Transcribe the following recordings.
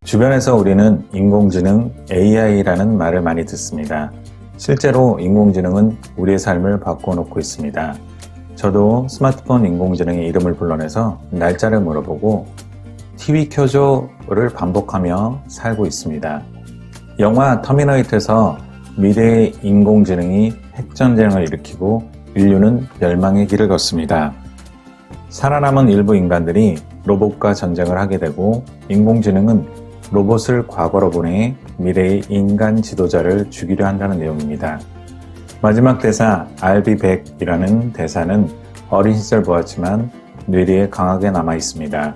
주변에서 우리는 인공지능 AI라는 말을 많이 듣습니다. 실제로 인공지능은 우리의 삶을 바꿔놓고 있습니다. 저도 스마트폰 인공지능의 이름을 불러내서 날짜를 물어보고 TV 켜줘를 반복하며 살고 있습니다. 영화 터미네이터에서 미래의 인공지능이 핵전쟁을 일으키고 인류는 멸망의 길을 걷습니다. 살아남은 일부 인간들이 로봇과 전쟁을 하게 되고 인공지능은 로봇을 과거로 보내 미래의 인간 지도자를 죽이려 한다는 내용입니다. 마지막 대사 I'll be back이라는 대사는 어린 시절 보았지만 뇌리에 강하게 남아 있습니다.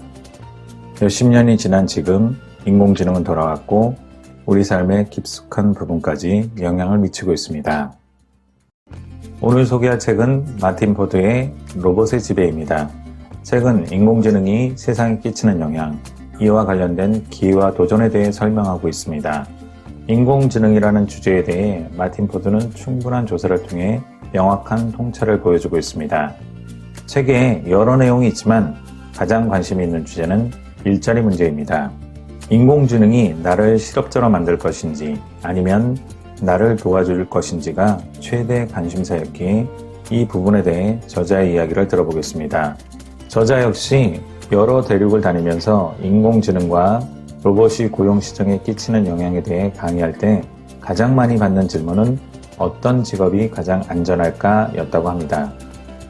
몇십 년이 지난 지금 인공지능은 돌아왔고 우리 삶의 깊숙한 부분까지 영향을 미치고 있습니다. 오늘 소개할 책은 마틴 포드의 로봇의 지배입니다. 책은 인공지능이 세상에 끼치는 영향, 이와 관련된 기회와 도전에 대해 설명하고 있습니다. 인공지능이라는 주제에 대해 마틴 포드는 충분한 조사를 통해 명확한 통찰을 보여주고 있습니다. 책에 여러 내용이 있지만 가장 관심이 있는 주제는 일자리 문제입니다. 인공지능이 나를 실업자로 만들 것인지 아니면 나를 도와줄 것인지가 최대 관심사였기에 이 부분에 대해 저자의 이야기를 들어보겠습니다. 저자 역시 여러 대륙을 다니면서 인공지능과 로봇이 고용시장에 끼치는 영향에 대해 강의할 때 가장 많이 받는 질문은 어떤 직업이 가장 안전할까 였다고 합니다.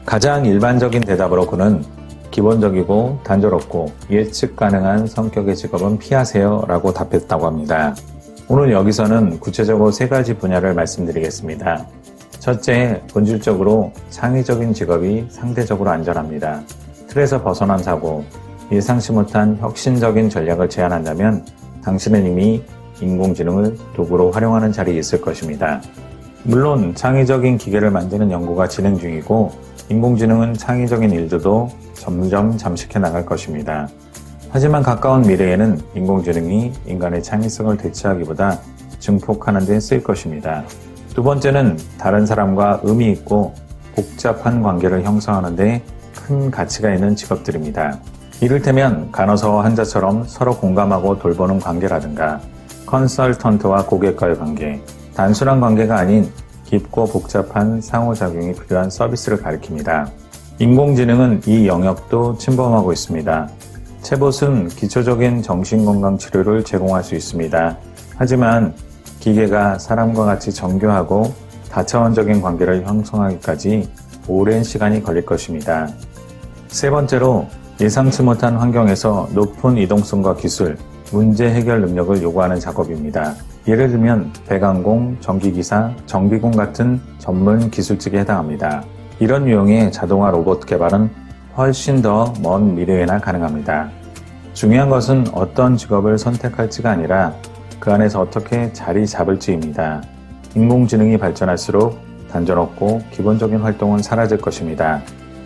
가장 일반적인 대답으로 그는 기본적이고 단조롭고 예측 가능한 성격의 직업은 피하세요 라고 답했다고 합니다. 오늘 여기서는 구체적으로 세 가지 분야를 말씀드리겠습니다. 첫째, 본질적으로 창의적인 직업이 상대적으로 안전합니다. 틀에서 벗어난 사고, 예상치 못한 혁신적인 전략을 제안한다면 당신은 이미 인공지능을 도구로 활용하는 자리에 있을 것입니다. 물론 창의적인 기계를 만드는 연구가 진행 중이고 인공지능은 창의적인 일들도 점점 잠식해 나갈 것입니다. 하지만 가까운 미래에는 인공지능이 인간의 창의성을 대체하기보다 증폭하는 데 쓰일 것입니다. 두 번째는 다른 사람과 의미 있고 복잡한 관계를 형성하는 데 큰 가치가 있는 직업들입니다. 이를테면 간호사와 환자처럼 서로 공감하고 돌보는 관계라든가 컨설턴트와 고객과의 관계, 단순한 관계가 아닌 깊고 복잡한 상호작용이 필요한 서비스를 가리킵니다. 인공지능은 이 영역도 침범하고 있습니다. 챗봇은 기초적인 정신건강 치료를 제공할 수 있습니다. 하지만 기계가 사람과 같이 정교하고 다차원적인 관계를 형성하기까지 오랜 시간이 걸릴 것입니다. 세 번째로 예상치 못한 환경에서 높은 이동성과 기술, 문제 해결 능력을 요구하는 작업입니다. 예를 들면 배관공, 전기기사, 정비공 같은 전문 기술직에 해당합니다. 이런 유형의 자동화 로봇 개발은 훨씬 더 먼 미래에나 가능합니다. 중요한 것은 어떤 직업을 선택할지가 아니라 그 안에서 어떻게 자리 잡을지입니다. 인공지능이 발전할수록 단조롭고 기본적인 활동은 사라질 것입니다.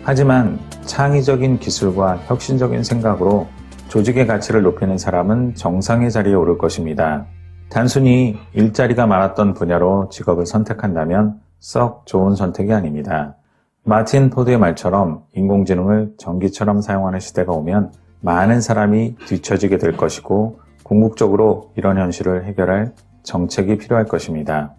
하지만 창의적인 기술과 혁신적인 생각으로 조직의 가치를 높이는 사람은 정상의 자리에 오를 것입니다. 단순히 일자리가 많았던 분야로 직업을 선택한다면 썩 좋은 선택이 아닙니다. 마틴 포드의 말처럼 인공지능을 전기처럼 사용하는 시대가 오면 많은 사람이 뒤처지게 될 것이고 궁극적으로 이런 현실을 해결할 정책이 필요할 것입니다.